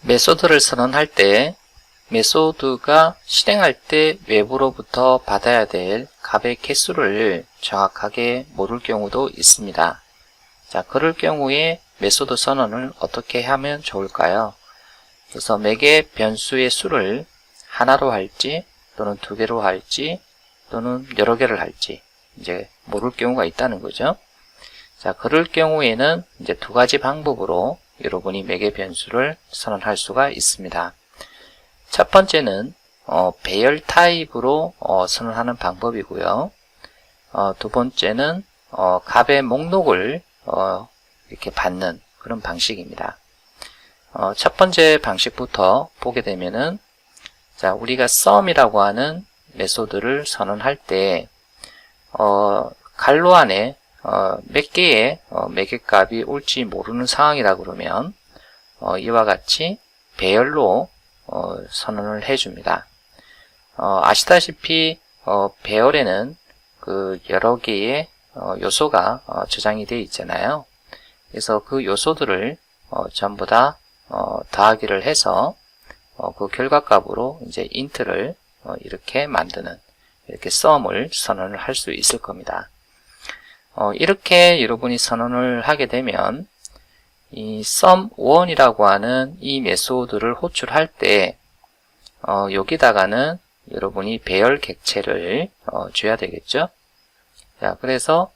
메소드를 선언할 때 메소드가 실행할 때 외부로부터 받아야 될 값의 개수를 정확하게 모를 경우도 있습니다. 자, 그럴 경우에 메소드 선언을 어떻게 하면 좋을까요? 그래서 매개 변수의 수를 하나로 할지 또는 두 개로 할지 또는 여러 개를 할지 이제 모를 경우가 있다는 거죠. 자, 그럴 경우에는 이제 두 가지 방법으로 여러분이 매개 변수를 선언할 수가 있습니다. 첫 번째는 배열 타입으로 선언하는 방법이고요. 두 번째는 값의 목록을 이렇게 받는 그런 방식입니다. 첫 번째 방식부터 보게 되면은, 자, 우리가 sum이라고 하는 메소드를 선언할 때 갈로 안에 몇 개의 매개값이 올지 모르는 상황이라 그러면 이와 같이 배열로 선언을 해줍니다. 아시다시피 배열에는 그 여러 개의 요소가 저장이 되어 있잖아요. 그래서 그 요소들을 전부 다 더하기를 해서 그 결과값으로 이제 int를 이렇게 만드는 이렇게 sum을 선언을 할 수 있을 겁니다. 이렇게 여러분이 선언을 하게 되면 이 sum1이라고 하는 이 메소드를 호출할 때 여기다가는 여러분이 배열 객체를 줘야 되겠죠. 자, 그래서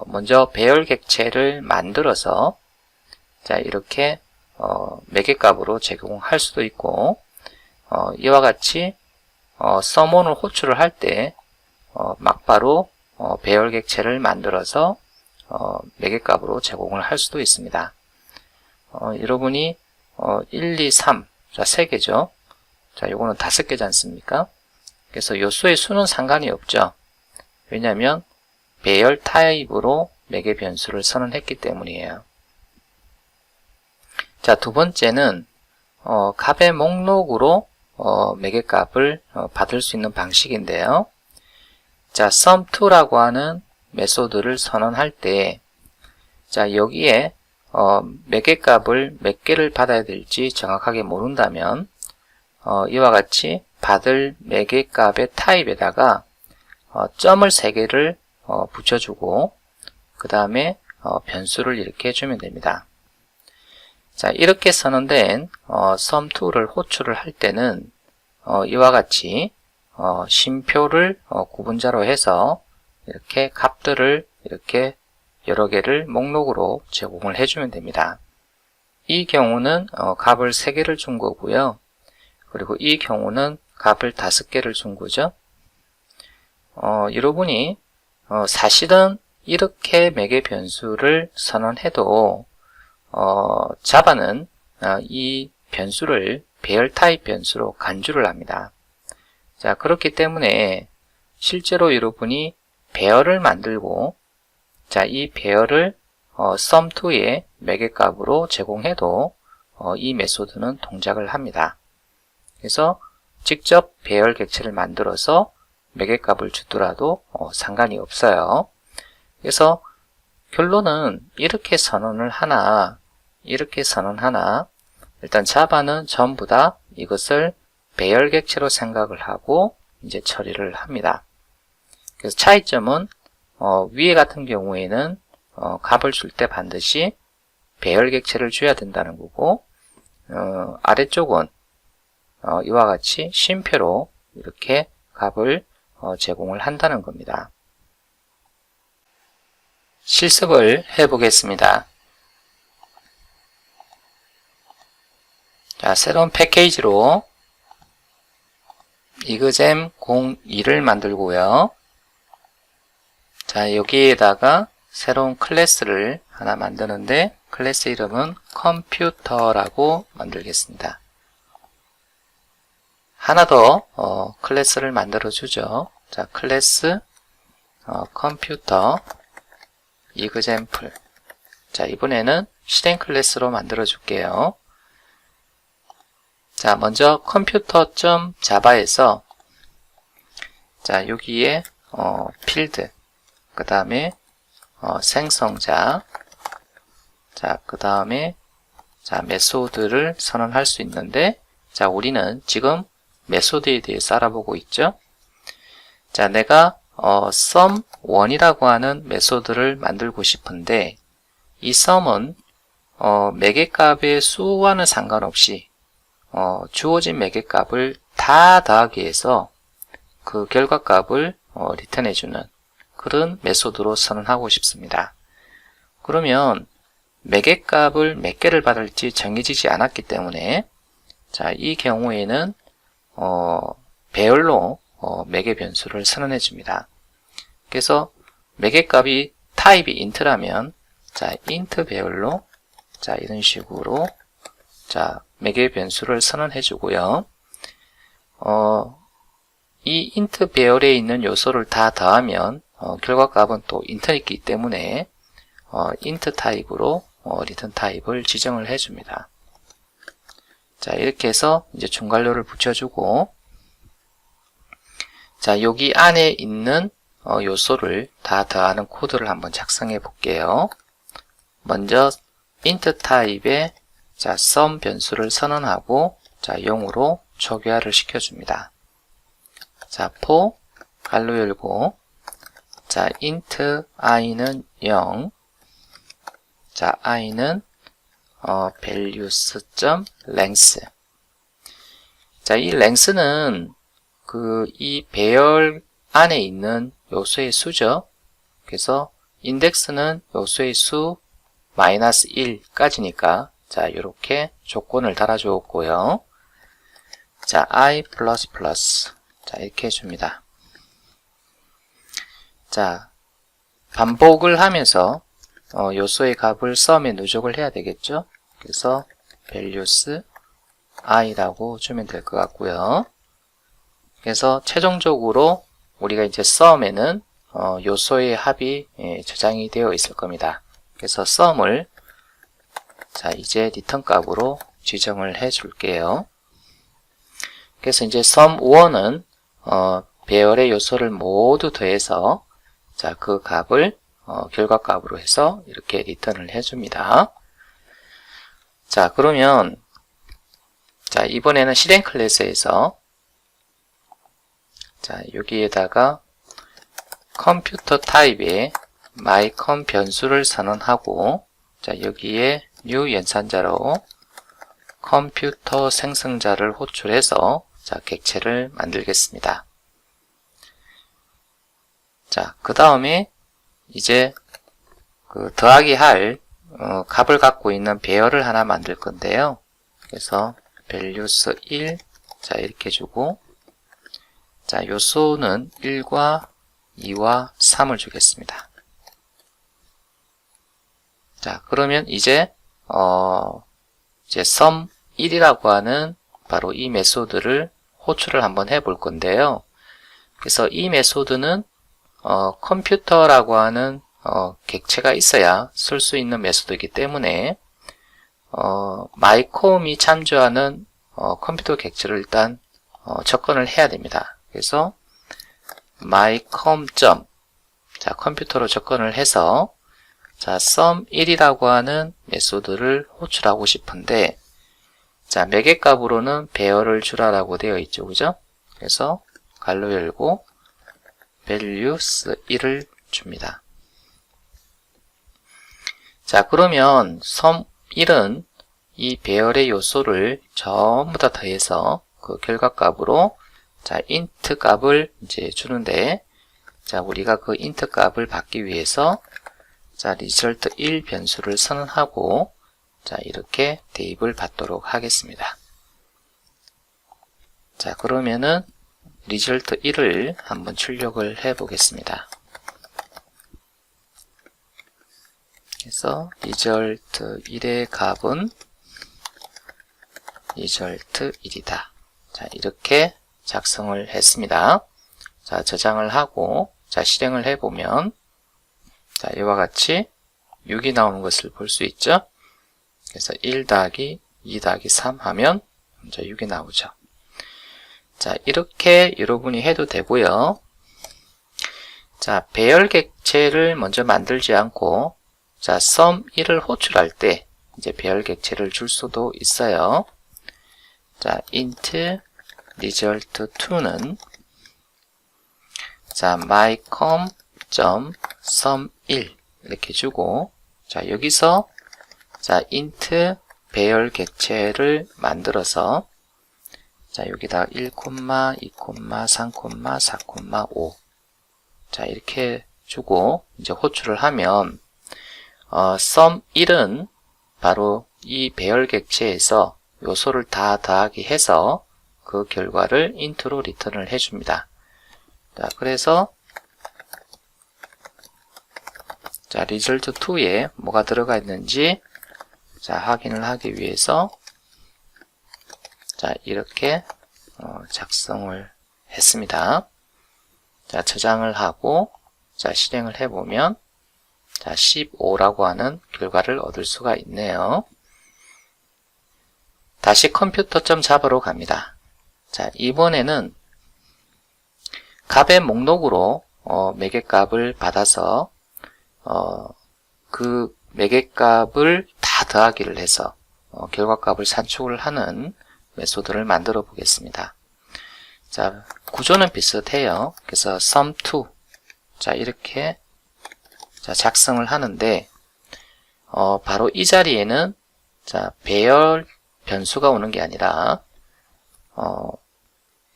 먼저 배열 객체를 만들어서 자, 이렇게 매개값으로 제공할 수도 있고 이와 같이 sum1을 호출을 할 때 막바로 배열 객체를 만들어서 매개값으로 제공을 할 수도 있습니다. 여러분이 1, 2, 3, 자, 3개죠. 자, 요거는 5개지 않습니까? 그래서 요소의 수는 상관이 없죠. 왜냐하면 배열 타입으로 매개 변수를 선언했기 때문이에요. 자, 두 번째는 값의 목록으로 매개값을 받을 수 있는 방식인데요. 자, sum2라고 하는 메소드를 선언할 때, 자, 여기에 매개값을 몇 개를 받아야 될지 정확하게 모른다면 이와 같이 받을 매개값의 타입에다가 점을 3개를 붙여주고 그 다음에 변수를 이렇게 해주면 됩니다. 자, 이렇게 선언된 sum2를 호출을 할 때는 이와 같이 쉼표를 구분자로 해서 이렇게 값들을 이렇게 여러 개를 목록으로 제공을 해주면 됩니다. 이 경우는 값을 3개를 준 거고요. 그리고 이 경우는 값을 5개를 준 거죠. 여러분이 사실은 이렇게 매개 변수를 선언해도 자바는 이 변수를 배열 타입 변수로 간주를 합니다. 자, 그렇기 때문에 실제로 여러분이 배열을 만들고 자, 이 배열을 sum2의 매개값으로 제공해도 이 메소드는 동작을 합니다. 그래서 직접 배열 객체를 만들어서 매개값을 주더라도 상관이 없어요. 그래서 결론은 이렇게 선언을 하나, 이렇게 선언하나, 일단 자바는 전부 다 이것을 배열 객체로 생각을 하고 이제 처리를 합니다. 그래서 차이점은 위에 같은 경우에는 값을 줄 때 반드시 배열 객체를 줘야 된다는 거고 아래쪽은 이와 같이 쉼표로 이렇게 값을 제공을 한다는 겁니다. 실습을 해보겠습니다. 자, 새로운 패키지로 이그잼 02를 만들고요. 자, 여기에다가 새로운 클래스를 하나 만드는데 클래스 이름은 컴퓨터라고 만들겠습니다. 하나 더 클래스를 만들어 주죠. 자, 클래스 컴퓨터 example. 자, 이번에는 실행 클래스로 만들어 줄게요. 자, 먼저 컴퓨터.java에서 자, 여기에 필드, 그 다음에 생성자, 자, 그 다음에 자, 메소드를 선언할 수 있는데, 자, 우리는 지금 메소드에 대해서 알아보고 있죠. 자, 내가 sum1이라고 하는 메소드를 만들고 싶은데, 이 sum은 매개값의 수와는 상관없이 주어진 매개값을 다 더하기 위해서 그 결과값을 리턴해주는 그런 메소드로 선언하고 싶습니다. 그러면 매개값을 몇 개를 받을지 정해지지 않았기 때문에 자, 이 경우에는 배열로 매개 변수를 선언해 줍니다. 그래서 매개값이 타입이 int라면 자, int 배열로 자, 이런 식으로 자, 매개 변수를 선언해 주고요. 이 int 배열에 있는 요소를 다 더하면 결과값은 또 int이기 때문에 int 타입으로 리턴 타입을 지정을 해줍니다. 자, 이렇게 해서 이제 중괄호를 붙여주고, 자, 여기 안에 있는 요소를 다 더하는 코드를 한번 작성해 볼게요. 먼저 int 타입에 자, sum 변수를 선언하고, 자, 0으로 초기화를 시켜줍니다. 자, for 괄호 열고, 자, int i는 0, 자, i는 values.length. 자, 이 length는 이 배열 안에 있는 요소의 수죠. 그래서 index는 요소의 수 마이너스 1까지니까 자, 이렇게 조건을 달아주었고요. 자, i++. 자, 이렇게 해줍니다. 자, 반복을 하면서 요소의 값을 sum에 누적을 해야 되겠죠. 그래서 values i라고 주면 될 것 같고요. 그래서 최종적으로 우리가 이제 sum에는 요소의 합이 저장이 되어 있을 겁니다. 그래서 sum을 자, 이제 리턴 값으로 지정을 해 줄게요. 그래서 이제 sum1은 배열의 요소를 모두 더해서 자, 그 값을 결과값으로 해서 이렇게 리턴을 해줍니다. 자, 그러면 자, 이번에는 실행 클래스에서 자, 여기에다가 컴퓨터 타입에 myCom 변수를 선언하고 자, 여기에 new 연산자로 컴퓨터 생성자를 호출해서 자, 객체를 만들겠습니다. 자, 그 다음에 이제 더하기 할 값을 갖고 있는 배열을 하나 만들 건데요. 그래서 values 1 자, 이렇게 주고 자, 요소는 1과 2와 3을 주겠습니다. 자, 그러면 이제 sum1이라고 하는 바로 이 메소드를 호출을 한번 해볼 건데요. 그래서 이 메소드는 컴퓨터라고 하는 객체가 있어야 쓸 수 있는 메소드이기 때문에 mycom이 참조하는 컴퓨터 객체를 일단 접근을 해야 됩니다. 그래서 mycom. 자, 컴퓨터로 접근을 해서 자, sum1이라고 하는 메소드를 호출하고 싶은데 자, 매개값으로는 배열을 주라라고 되어 있죠. 그죠? 그래서 괄호 열고 values 1을 줍니다. 자, 그러면 sum1은 이 배열의 요소를 전부 다 더해서 그 결과값으로 자, int 값을 이제 주는데 자, 우리가 그 int 값을 받기 위해서 자, result 1 변수를 선언하고 자, 이렇게 대입을 받도록 하겠습니다. 자, 그러면은 result 1을 한번 출력을 해 보겠습니다. 그래서 result 1의 값은 result 1이다. 자, 이렇게 작성을 했습니다. 자, 저장을 하고 자, 실행을 해보면 자, 이와 같이 6이 나오는 것을 볼 수 있죠. 그래서 1 더하기 2 더하기 3 하면 이제 6이 나오죠. 자, 이렇게 여러분이 해도 되고요. 자, 배열 객체를 먼저 만들지 않고 자, sum1을 호출할 때 이제 배열 객체를 줄 수도 있어요. 자, int result2는 자, mycom.sum1 이렇게 주고, 자, 여기서 자, int 배열 객체를 만들어서 자, 여기다 1, 2, 3, 4, 5 자, 이렇게 주고 이제 호출을 하면 sum1은 바로 이 배열 객체에서 요소를 다 더하기 해서 그 결과를 int로 리턴을 해줍니다. 자, 그래서 자, result2에 뭐가 들어가 있는지 자, 확인을 하기 위해서 자, 이렇게 작성을 했습니다. 자, 저장을 하고 자, 실행을 해보면 자, 15라고 하는 결과를 얻을 수가 있네요. 다시 컴퓨터.자바로 갑니다. 자, 이번에는 값의 목록으로 매개값을 받아서 그 매개값을 다 더하기를 해서 결과값을 산출을 하는 메소드를 만들어 보겠습니다. 자, 구조는 비슷해요. 그래서 sum2 자, 이렇게 자, 작성을 하는데 바로 이 자리에는 자, 배열 변수가 오는 게 아니라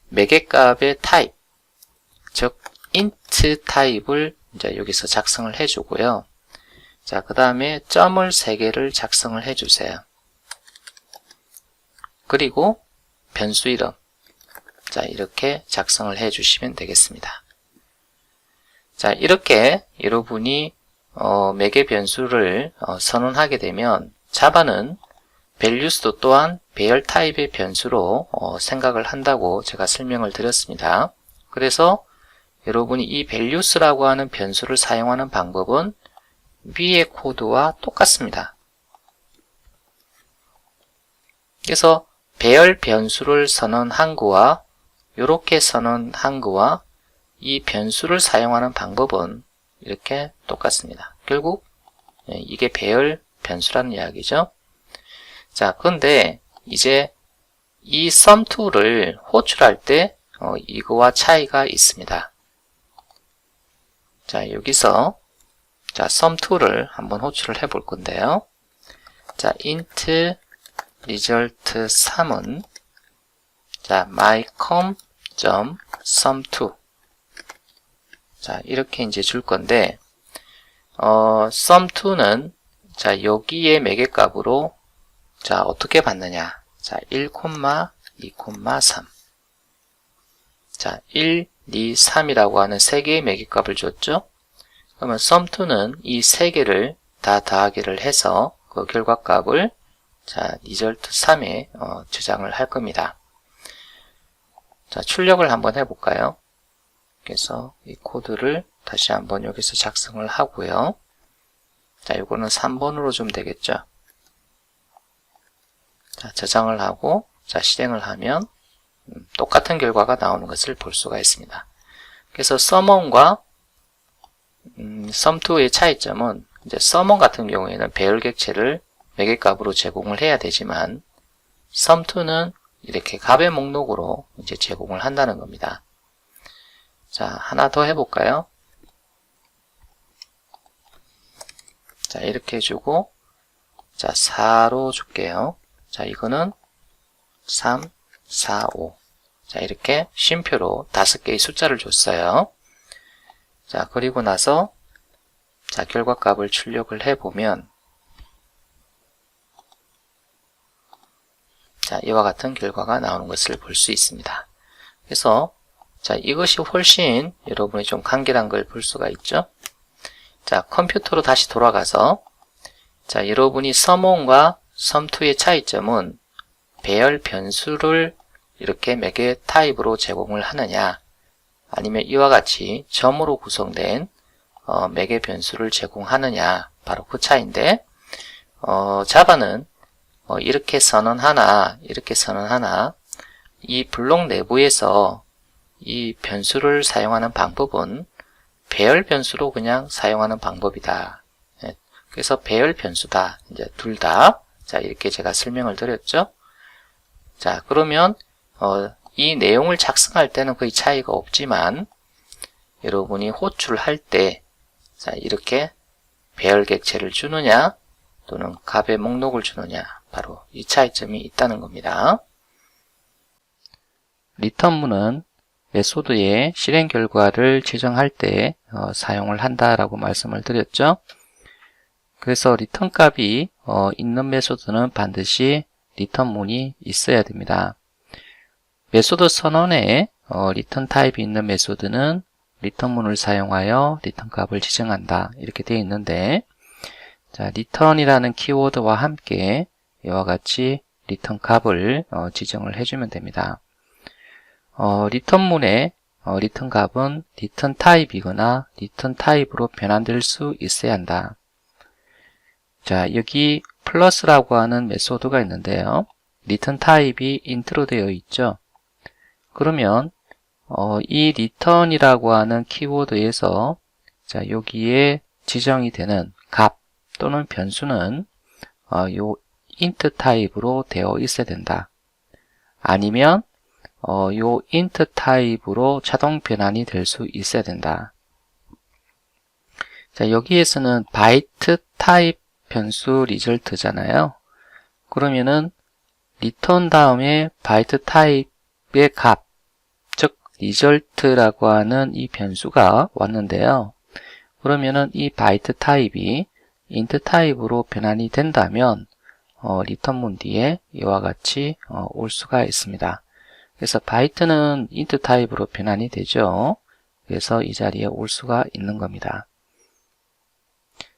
매개값의 타입, 즉 int 타입을 이제 여기서 작성을 해주고요. 자, 그 다음에 점을 3개를 작성을 해주세요. 그리고 변수 이름 자, 이렇게 작성을 해주시면 되겠습니다. 자, 이렇게 여러분이 매개 변수를 선언하게 되면 자바는 values도 또한 배열 타입의 변수로 생각을 한다고 제가 설명을 드렸습니다. 그래서 여러분이 이 values라고 하는 변수를 사용하는 방법은 위의 코드와 똑같습니다. 그래서 배열 변수를 선언한 거와 이렇게 선언한 거와 이 변수를 사용하는 방법은 이렇게 똑같습니다. 결국 이게 배열 변수라는 이야기죠. 자, 그런데 이제 이 sum2를 호출할 때 이거와 차이가 있습니다. 자, 여기서 자, sum2를 한번 호출을 해 볼 건데요. 자, int result3은 자, mycom.sum2 자, 이렇게 이제 줄 건데 sum2는 자, 여기에 매개값으로 자, 어떻게 받느냐? 자, 1, 2, 3 자, 1, 2, 3이라고 하는 3개의 매개값을 줬죠? 그러면 sum2는 이 3개를 다 더하기를 해서 그 결과값을 자, result3에 저장을 할 겁니다. 자, 출력을 한번 해볼까요? 그래서 이 코드를 다시 한번 여기서 작성을 하고요. 자, 이거는 3번으로 좀 되겠죠? 자, 저장을 하고 자, 실행을 하면 똑같은 결과가 나오는 것을 볼 수가 있습니다. 그래서 sum1과 sum2의 차이점은 이제 sum1 같은 경우에는 배열 객체를 매개값으로 제공을 해야 되지만 sum2는 이렇게 값의 목록으로 이제 제공을 한다는 겁니다. 자, 하나 더 해볼까요? 자, 이렇게 해주고 자, 4로 줄게요. 자, 이거는 3, 4, 5 자, 이렇게 쉼표로 5개의 숫자를 줬어요. 자, 그리고 나서 자, 결과값을 출력을 해보면 자, 이와 같은 결과가 나오는 것을 볼 수 있습니다. 그래서 자, 이것이 훨씬 여러분이 좀 간결한 걸 볼 수가 있죠. 자, 컴퓨터로 다시 돌아가서 자, 여러분이 sum1과 sum2의 차이점은 배열 변수를 이렇게 매개 타입으로 제공을 하느냐 아니면 이와 같이 점으로 구성된 매개 변수를 제공하느냐 바로 그 차이인데 자바는 이렇게 선언하나 이렇게 선언하나 이 블록 내부에서 이 변수를 사용하는 방법은 배열 변수로 그냥 사용하는 방법이다. 그래서 배열 변수다. 이제 둘 다 자, 이렇게 제가 설명을 드렸죠. 자, 그러면 이 내용을 작성할 때는 거의 차이가 없지만 여러분이 호출할 때 자, 이렇게 배열 객체를 주느냐 또는 값의 목록을 주느냐 바로 이 차이점이 있다는 겁니다. 리턴문은 메소드의 실행 결과를 지정할 때 사용을 한다라고 말씀을 드렸죠. 그래서 리턴 값이 있는 메소드는 반드시 리턴문이 있어야 됩니다. 메소드 선언에 리턴 타입이 있는 메소드는 리턴문을 사용하여 리턴 값을 지정한다 이렇게 되어 있는데 자, return이라는 키워드와 함께 이와 같이 리턴 값을 지정을 해주면 됩니다. 리턴문의 리턴 값은 리턴 타입이거나 리턴 타입으로 변환될 수 있어야 한다. 자, 여기 플러스라고 하는 메소드가 있는데요. 리턴 타입이 int로 되어 있죠. 그러면 이 return이라고 하는 키워드에서 자, 여기에 지정이 되는 값 또는 변수는 요 int 타입으로 되어 있어야 된다. 아니면 요 int 타입으로 자동 변환이 될 수 있어야 된다. 자, 여기에서는 바이트 타입 변수 리절트잖아요. 그러면은 return 다음에 바이트 타입의 값, 즉 리절트라고 하는 이 변수가 왔는데요. 그러면은 이 바이트 타입이 int 타입으로 변환이 된다면 리턴문 뒤에 이와 같이 올 수가 있습니다. 그래서 바이트는 int 타입으로 변환이 되죠. 그래서 이 자리에 올 수가 있는 겁니다.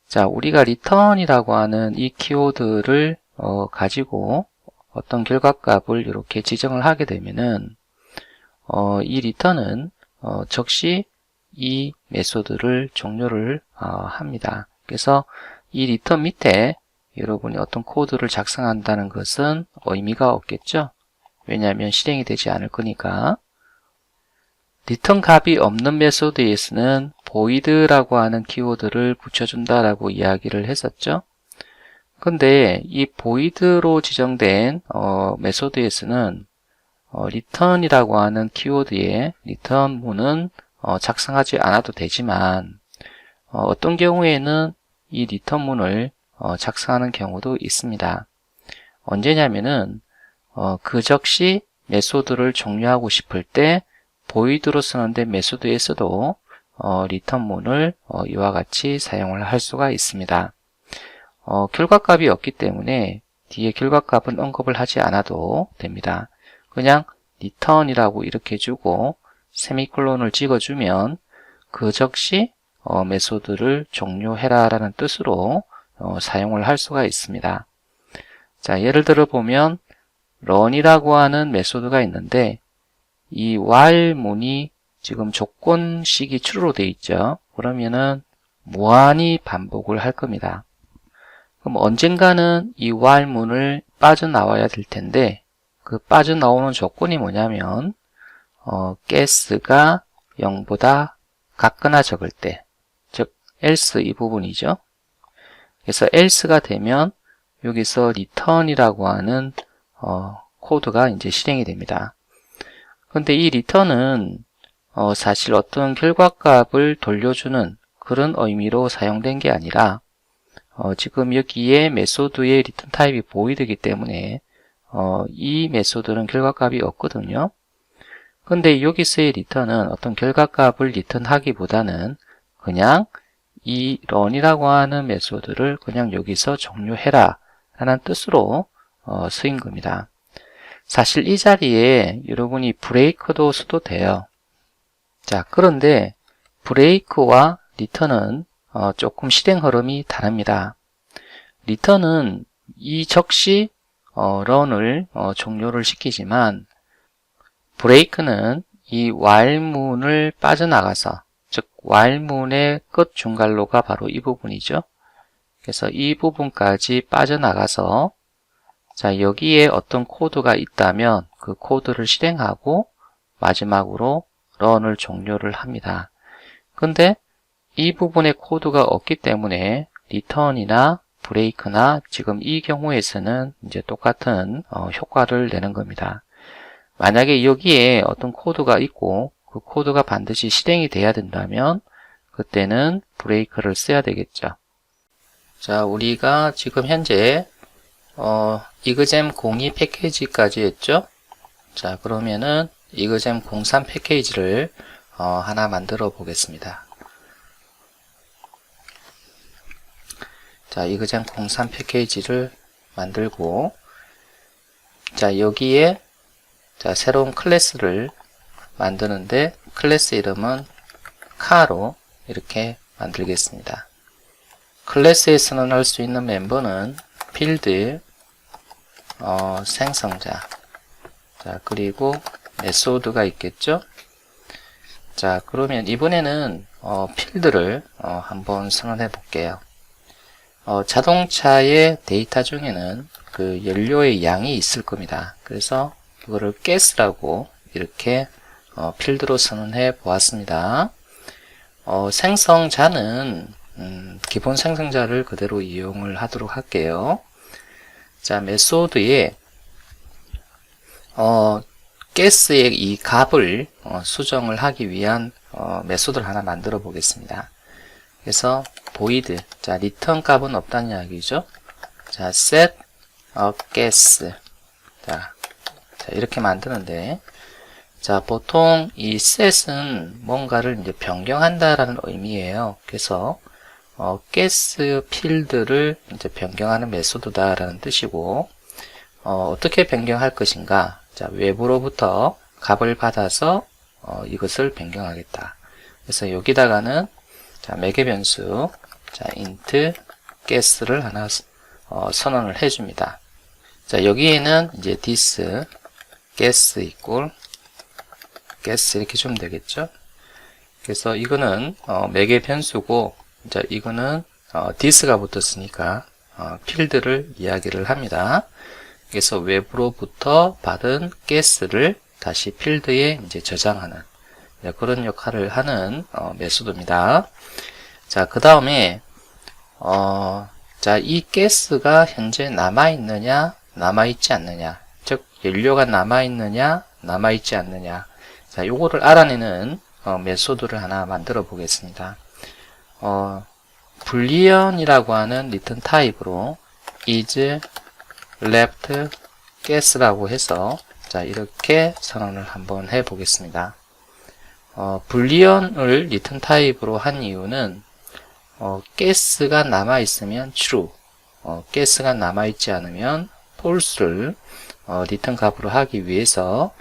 자, 우리가 return이라고 하는 이 키워드를 가지고 어떤 결과값을 이렇게 지정을 하게 되면은 이 return은 즉시 이 메소드를 종료를 합니다. 그래서 이 return 밑에 여러분이 어떤 코드를 작성한다는 것은 의미가 없겠죠. 왜냐하면 실행이 되지 않을 거니까. 리턴 값이 없는 메소드에서는 void라고 하는 키워드를 붙여준다라고 이야기를 했었죠. 근데 이 void로 지정된 메소드에서는 return이라고 하는 키워드에 return문은 작성하지 않아도 되지만 어떤 경우에는 이 return문을 작성하는 경우도 있습니다. 언제냐면은 그 즉시 메소드를 종료하고 싶을 때 void로 쓰는데 메소드에서도 return문을 이와 같이 사용을 할 수가 있습니다. 결과값이 없기 때문에 뒤에 결과값은 언급을 하지 않아도 됩니다. 그냥 return이라고 이렇게 주고 세미콜론을 찍어주면 그 즉시 메소드를 종료해라 라는 뜻으로 사용을 할 수가 있습니다. 자, 예를 들어 보면 run이라고 하는 메소드가 있는데 이 while 문이 지금 조건식이 true로 되어 있죠. 그러면은 무한히 반복을 할 겁니다. 그럼 언젠가는 이 while 문을 빠져나와야 될 텐데 그 빠져나오는 조건이 뭐냐면 guess가 0보다 같거나 적을 때, 즉 else 이 부분이죠. 그래서 else가 되면 여기서 return이라고 하는 코드가 이제 실행이 됩니다. 근데 이 return은 사실 어떤 결과값을 돌려주는 그런 의미로 사용된 게 아니라 지금 여기에 메소드의 return 타입이 void이기 때문에 이 메소드는 결과값이 없거든요. 근데 여기서의 return은 어떤 결과값을 return하기보다는 그냥 이 run이라고 하는 메소드를 그냥 여기서 종료해라 라는 뜻으로 쓰인 겁니다. 사실 이 자리에 여러분이 break도 써도 돼요. 자, 그런데 break와 return은 조금 실행 흐름이 다릅니다. return은 이 즉시 run을 종료를 시키지만 break는 이 while문을 빠져나가서, 즉 while문의 끝 중괄로가 바로 이 부분이죠. 그래서 이 부분까지 빠져나가서 자, 여기에 어떤 코드가 있다면 그 코드를 실행하고 마지막으로 run을 종료를 합니다. 근데 이 부분에 코드가 없기 때문에 return이나 브레이크나 지금 이 경우에서는 이제 똑같은 효과를 내는 겁니다. 만약에 여기에 어떤 코드가 있고 그 코드가 반드시 실행이 돼야 된다면 그때는 브레이크를 써야 되겠죠. 자, 우리가 지금 현재 이그잼 02 패키지까지 했죠. 자, 그러면은 이그잼 03 패키지를 하나 만들어 보겠습니다. 자, 이그잼 03 패키지를 만들고, 자, 여기에 자, 새로운 클래스를 만드는데 클래스 이름은 카로 이렇게 만들겠습니다. 클래스에 선언할 수 있는 멤버는 필드, 생성자, 자, 그리고 메소드가 있겠죠. 자, 그러면 이번에는 필드를 한번 선언해 볼게요. 자동차의 데이터 중에는 그 연료의 양이 있을 겁니다. 그래서 그거를 가스라고 이렇게 필드로 선언해 보았습니다. 생성자는 기본 생성자를 그대로 이용을 하도록 할게요. 자, 메소드에 가스의 이 값을 수정을 하기 위한 메소드를 하나 만들어 보겠습니다. 그래서 void, 자, 리턴 값은 없다는 이야기죠. 자, set gas, 자, 이렇게 만드는데, 자, 보통 이 set은 뭔가를 이제 변경한다라는 의미예요. 그래서 가스 필드를 이제 변경하는 메소드다라는 뜻이고, 어떻게 변경할 것인가? 자, 외부로부터 값을 받아서 이것을 변경하겠다. 그래서 여기다가는 자, 매개 변수, 자, int gas를 하나 선언을 해줍니다. 자, 여기에는 이제 this gas equal gas 이렇게 주면 되겠죠. 그래서 이거는 매개 변수고, 자, 이거는 this가 붙었으니까 필드를 이야기를 합니다. 그래서 외부로부터 받은 가스를 다시 필드에 이제 저장하는 그런 역할을 하는 메소드입니다. 자, 그 다음에 자, 이 가스가 현재 남아있느냐 남아있지 않느냐, 즉 연료가 남아있느냐 남아있지 않느냐, 자, 요거를 알아내는 메소드를 하나 만들어 보겠습니다. 불리언이라고 하는 리턴 타입으로 is left gas라고 해서 자, 이렇게 선언을 한번 해 보겠습니다. 불리언을 리턴 타입으로 한 이유는 가스가 남아 있으면 true, 가스가 남아 있지 않으면 false를 리턴 값으로 하기 위해서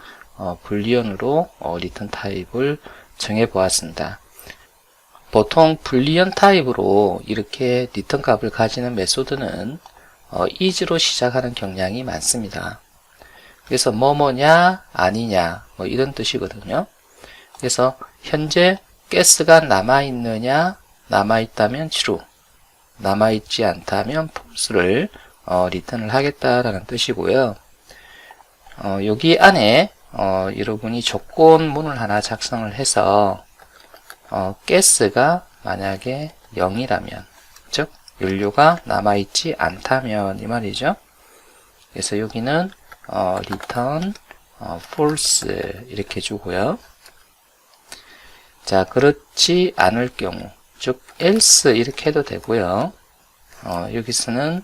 불리언으로 리턴 타입을 정해 보았습니다. 보통 불리언 타입으로 이렇게 리턴 값을 가지는 메소드는 is로 시작하는 경향이 많습니다. 그래서 뭐뭐냐 아니냐 뭐 이런 뜻이거든요. 그래서 현재 가스가 남아있느냐, 남아있다면 true, 남아있지 않다면 false를 리턴을 하겠다라는 뜻이고요. 여기 안에 여러분이 조건문을 하나 작성을 해서 가스가 만약에 0이라면, 즉 연료가 남아있지 않다면 이 말이죠. 그래서 여기는 return false 이렇게 주고요. 자, 그렇지 않을 경우, 즉 else 이렇게 해도 되고요. 여기서는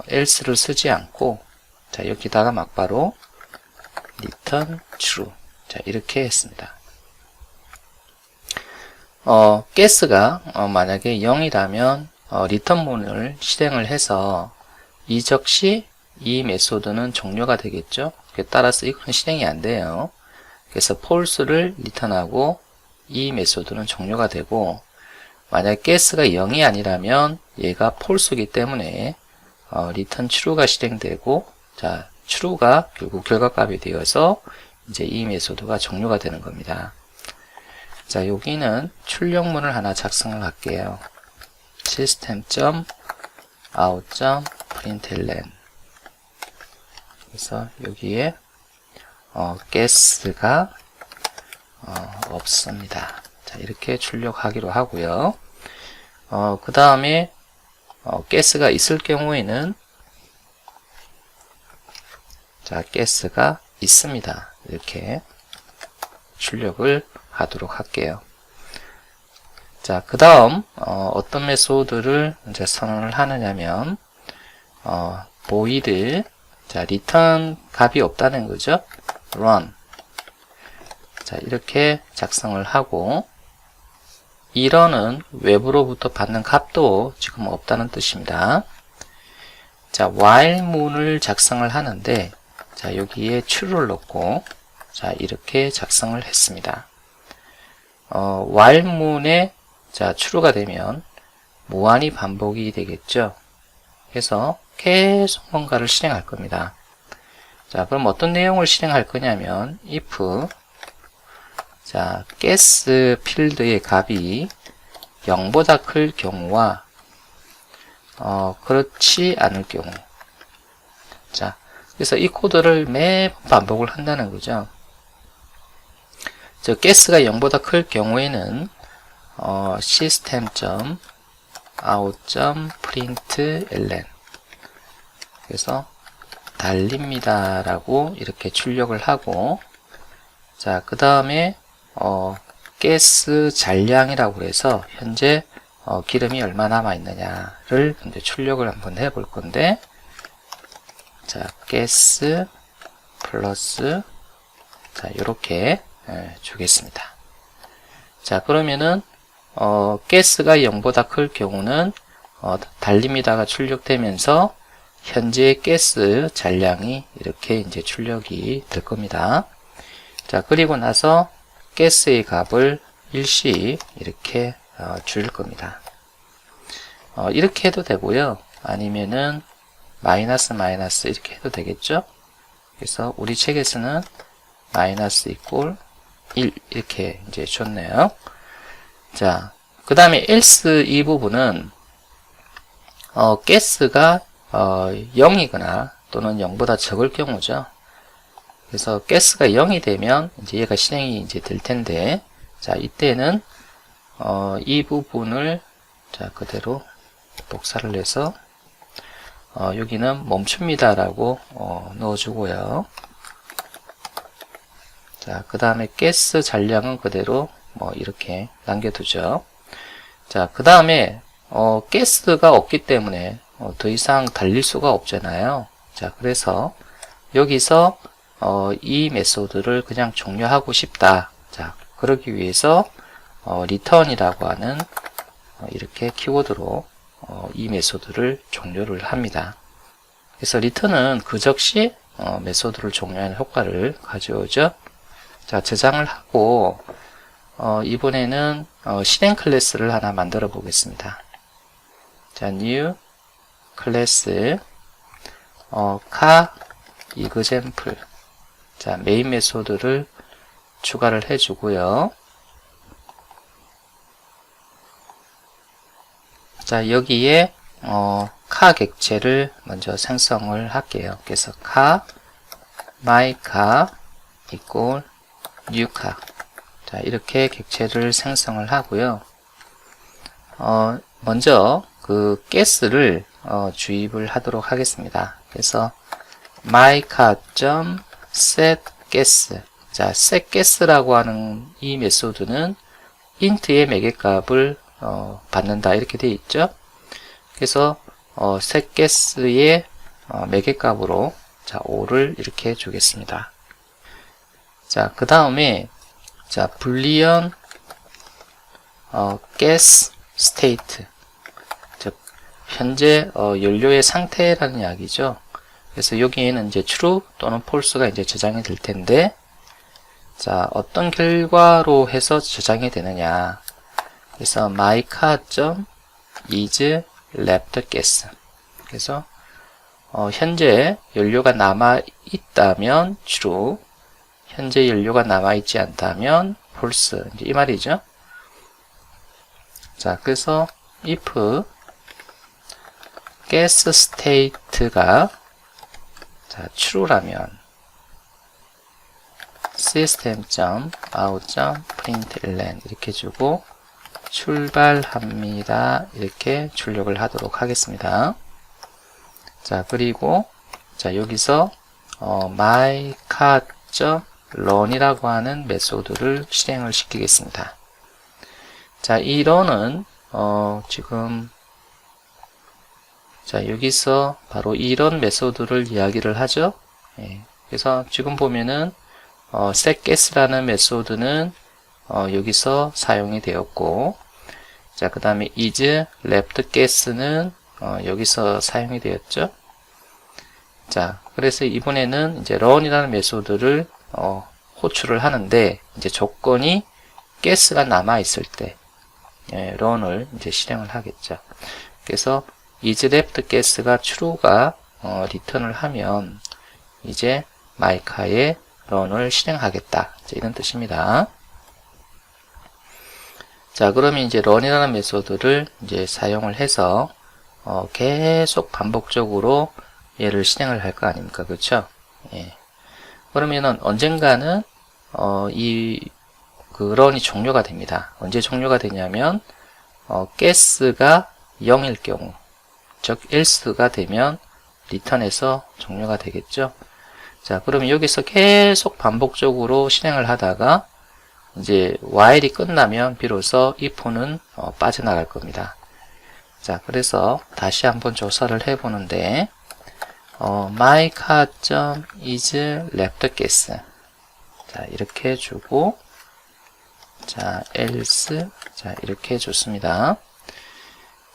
else를 쓰지 않고, 자, 여기다가 막바로 return true, 자, 이렇게 했습니다. 가스가 만약에 0이라면 리턴문을 실행을 해서 이 즉시 이 메소드는 종료가 되겠죠. 따라서 이건 실행이 안 돼요. 그래서 false를 리턴하고 이 메소드는 종료가 되고, 만약 가스가 0이 아니라면 얘가 false이기 때문에 return true가 실행되고, 자, true가 결국 결과값이 되어서 이제 이 메소드가 종료가 되는 겁니다. 자, 여기는 출력문을 하나 작성을 할게요. system.out.println. 그래서 여기에 가스가 없습니다. 자, 이렇게 출력하기로 하고요. 그 다음에 가스가 있을 경우에는 자, 가스가 있습니다. 이렇게 출력을 하도록 할게요. 자, 그 다음 어떤 메소드를 이제 선언을 하느냐면 void 자, return 값이 없다는 거죠. run 자, 이렇게 작성을 하고 이 run은 외부로부터 받는 값도 지금 없다는 뜻입니다. 자, while 문을 작성을 하는데 자, 여기에 true를 넣고 자, 이렇게 작성을 했습니다. while 문에 자, true가 되면 무한히 반복이 되겠죠. 그래서 계속 뭔가를 실행할 겁니다. 자, 그럼 어떤 내용을 실행할 거냐면 if 자, 가스 필드의 값이 0보다 클 경우와 그렇지 않을 경우 자, 그래서 이 코드를 매번 반복을 한다는 거죠. 저 가스가 0보다 클 경우에는 system.out.println 그래서 달립니다 라고 이렇게 출력을 하고 자, 그 다음에 가스 잔량이라고 해서 현재 기름이 얼마 남아 있느냐를 이제 출력을 한번 해볼 건데 자, 가스 플러스 자, 요렇게 주겠습니다. 자, 그러면은 가스가 0보다 클 경우는 달립니다가 출력되면서 현재 가스 잔량이 이렇게 이제 출력이 될 겁니다. 자, 그리고 나서 가스의 값을 일시 이렇게 줄 겁니다. 이렇게 해도 되고요. 아니면은 마이너스 이렇게 해도 되겠죠. 그래서 우리 책에서는 마이너스 이꼴 1 이렇게 이제 줬네요. 자, 그 다음에 else 이 부분은 가스가 0이거나 또는 0보다 적을 경우죠. 그래서 가스가 0이 되면 이제 얘가 실행이 이제 될 텐데 자, 이때는 이 부분을 자, 그대로 복사를 해서 여기는 멈춥니다 라고 넣어주고요. 자, 그 다음에 가스 잔량은 그대로 이렇게 남겨두죠. 자, 그 다음에 가스가 없기 때문에 더 이상 달릴 수가 없잖아요. 자, 그래서 여기서 이 메소드를 그냥 종료하고 싶다. 자, 그러기 위해서 return이라고 하는 이렇게 키워드로 이 메소드를 종료를 합니다. 그래서 return은 그 즉시 메소드를 종료하는 효과를 가져오죠. 자, 저장을 하고 이번에는 실행 클래스를 하나 만들어 보겠습니다. 자, new 클래스 car example 자, 메인 메소드를 추가를 해주고요. 자, 여기에 car 객체를 먼저 생성을 할게요. 그래서 car my car equal new car 자, 이렇게 객체를 생성을 하고요. 먼저 그 가스를 주입을 하도록 하겠습니다. 그래서 mycar.setGas 자, setGas라고 하는 이 메소드는 int의 매개값을 받는다 이렇게 되어 있죠. 그래서 setGas의 매개값으로 자, 5를 이렇게 주겠습니다. 자, 그 다음에 자, boolean gas state 즉 현재 연료의 상태라는 이야기죠. 그래서 여기에는 이제 true 또는 false가 이제 저장이 될 텐데 자, 어떤 결과로 해서 저장이 되느냐. 그래서 my car.is left gas 그래서 현재 연료가 남아 있다면 true 현재 연료가 남아있지 않다면 false 이제 이 말이죠. 자, 그래서 if gas state가 자, true라면 system.out.println 이렇게 주고 출발합니다. 이렇게 출력을 하도록 하겠습니다. 자, 그리고 자, 여기서 myCar.run이라고 하는 메소드를 실행을 시키겠습니다. 자, 이 run은 지금 자, 여기서 바로 이런 메소드를 이야기를 하죠. 예, 그래서 지금 보면은 setGuess라는 메소드는 여기서 사용이 되었고, 자, 그 다음에 isLeftGuess는 여기서 사용이 되었죠. 자, 그래서 이번에는 이제 run이라는 메소드를 호출을 하는데, 이제 조건이 guess가 남아 있을 때 run을 이제 실행을 하겠죠. 그래서 isLeftGuess가 true가 리턴을 하면 이제 myCar의 run을 실행하겠다. 이런 뜻입니다. 자, 그러면 이제 run이라는 메소드를 이제 사용을 해서 계속 반복적으로 얘를 실행을 할 거 아닙니까? 그렇죠? 예. 그러면은 언젠가는 그 run이 종료가 됩니다. 언제 종료가 되냐면 guess가 0일 경우, 즉 else가 되면 return에서 종료가 되겠죠. 자, 그러면 여기서 계속 반복적으로 실행을 하다가 이제 while이 끝나면 비로소 if는 빠져나갈 겁니다. 자, 그래서 다시 한번 조사를 해보는데 myCar.isLeftGuess 자, 이렇게 주고 자, else 자, 이렇게 줬습니다.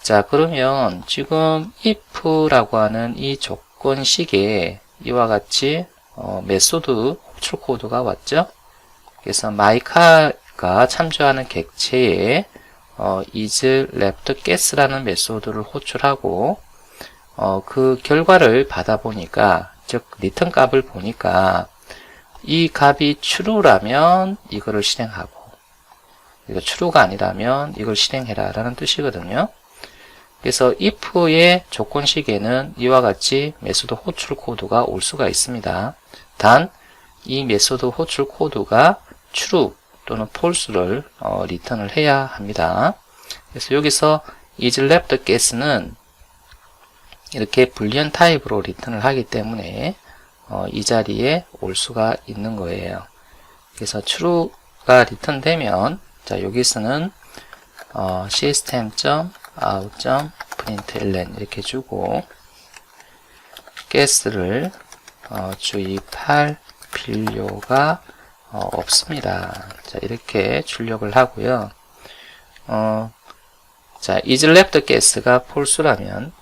자, 그러면 지금 if라고 하는 이 조건식에 이와 같이 메소드 호출 코드가 왔죠. 그래서 myCar가 참조하는 객체에 isLeftGuess라는 메소드를 호출하고 그 결과를 받아보니까, 즉 리턴 값을 보니까 이 값이 true라면 이거를 실행하고, 이거 true가 아니라면 이걸 실행해라 라는 뜻이거든요. 그래서 if의 조건식에는 이와 같이 메소드 호출 코드가 올 수가 있습니다. 단 이 메소드 호출 코드가 true 또는 false를 리턴을 해야 합니다. 그래서 여기서 isLeftGuess는 이렇게 불리언 타입으로 리턴을 하기 때문에 이 자리에 올 수가 있는 거예요. 그래서 true가 리턴되면 자, 여기서는 system.out.println 이렇게 주고 guess를 주입할 필요가 없습니다. 자, 이렇게 출력을 하고요. 자, isLeftGuess가 false라면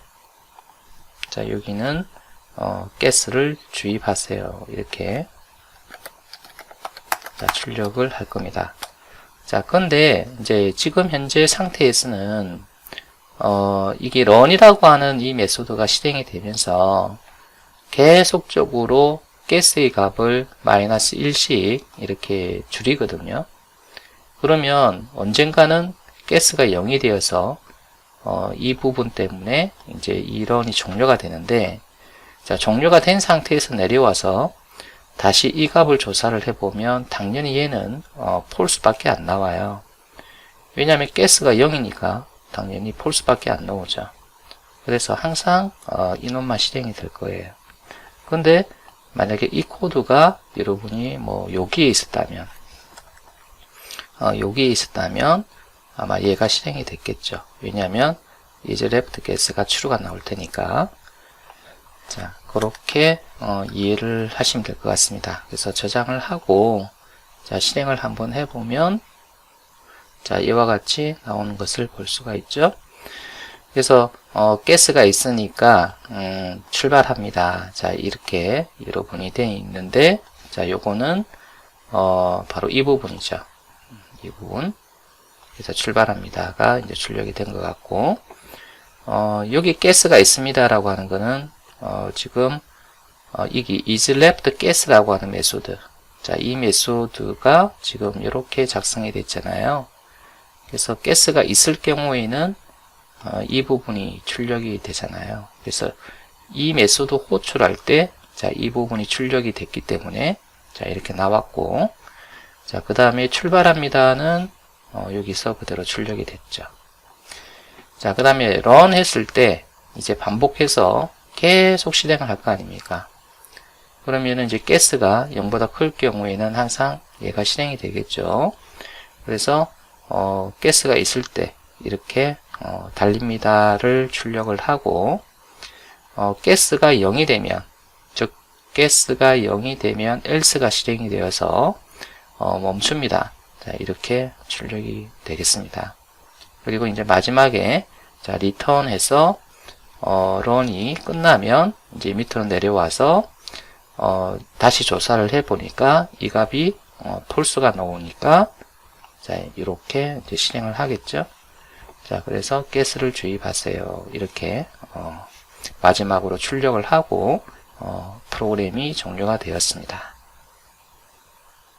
자, 여기는 guess를 주입하세요. 이렇게 자, 출력을 할 겁니다. 자, 근데 이제 지금 현재 상태에서는 이게 run이라고 하는 이 메소드가 실행이 되면서 계속적으로 guess의 값을 -1씩 이렇게 줄이거든요. 그러면 언젠가는 guess가 0이 되어서 이 부분 때문에 이제 이 run이 종료가 되는데, 자, 종료가 된 상태에서 내려와서 다시 이 값을 조사를 해보면 당연히 얘는 false밖에 안 나와요. 왜냐하면 guess가 0이니까 당연히 false밖에 안 나오죠. 그래서 항상 인원만 실행이 될 거예요. 근데 만약에 이 코드가 여러분이 뭐 여기에 있었다면 아마 얘가 실행이 됐겠죠. 왜냐하면 isLeftGuess가 true가 나올 테니까. 자, 그렇게 이해를 하시면 될 것 같습니다. 그래서 저장을 하고 자, 실행을 한번 해보면 자, 이와 같이 나오는 것을 볼 수가 있죠. 그래서 guess가 있으니까 출발합니다. 자, 이렇게 여러분이 되어 있는데, 자, 요거는 바로 이 부분이죠. 이 부분. 그래서 출발합니다가 이제 출력이 된 것 같고, 여기 guess가 있습니다라고 하는 거는 지금 이게 isLeftGuess라고 하는 메소드. 자, 이 메소드가 지금 이렇게 작성이 됐잖아요. 그래서 guess가 있을 경우에는 이 부분이 출력이 되잖아요. 그래서 이 메소드 호출할 때, 자, 이 부분이 출력이 됐기 때문에, 자, 이렇게 나왔고, 자, 그 다음에 출발합니다는, 여기서 그대로 출력이 됐죠. 자, 그 다음에 run 했을 때 이제 반복해서 계속 실행을 할 거 아닙니까? 그러면은 이제 가스가 0보다 클 경우에는 항상 얘가 실행이 되겠죠. 그래서 가스가 있을 때 이렇게 달립니다를 출력을 하고 가스가 0이 되면, 즉 가스가 0이 되면 else가 실행이 되어서 멈춥니다. 자, 이렇게 출력이 되겠습니다. 그리고 이제 마지막에 자, return 해서 run이 끝나면 이제 밑으로 내려와서 다시 조사를 해 보니까 이 값이 false가 나오니까 자, 이렇게 이제 실행을 하겠죠. 자, 그래서 가스를 주입하세요. 이렇게 마지막으로 출력을 하고 프로그램이 종료가 되었습니다.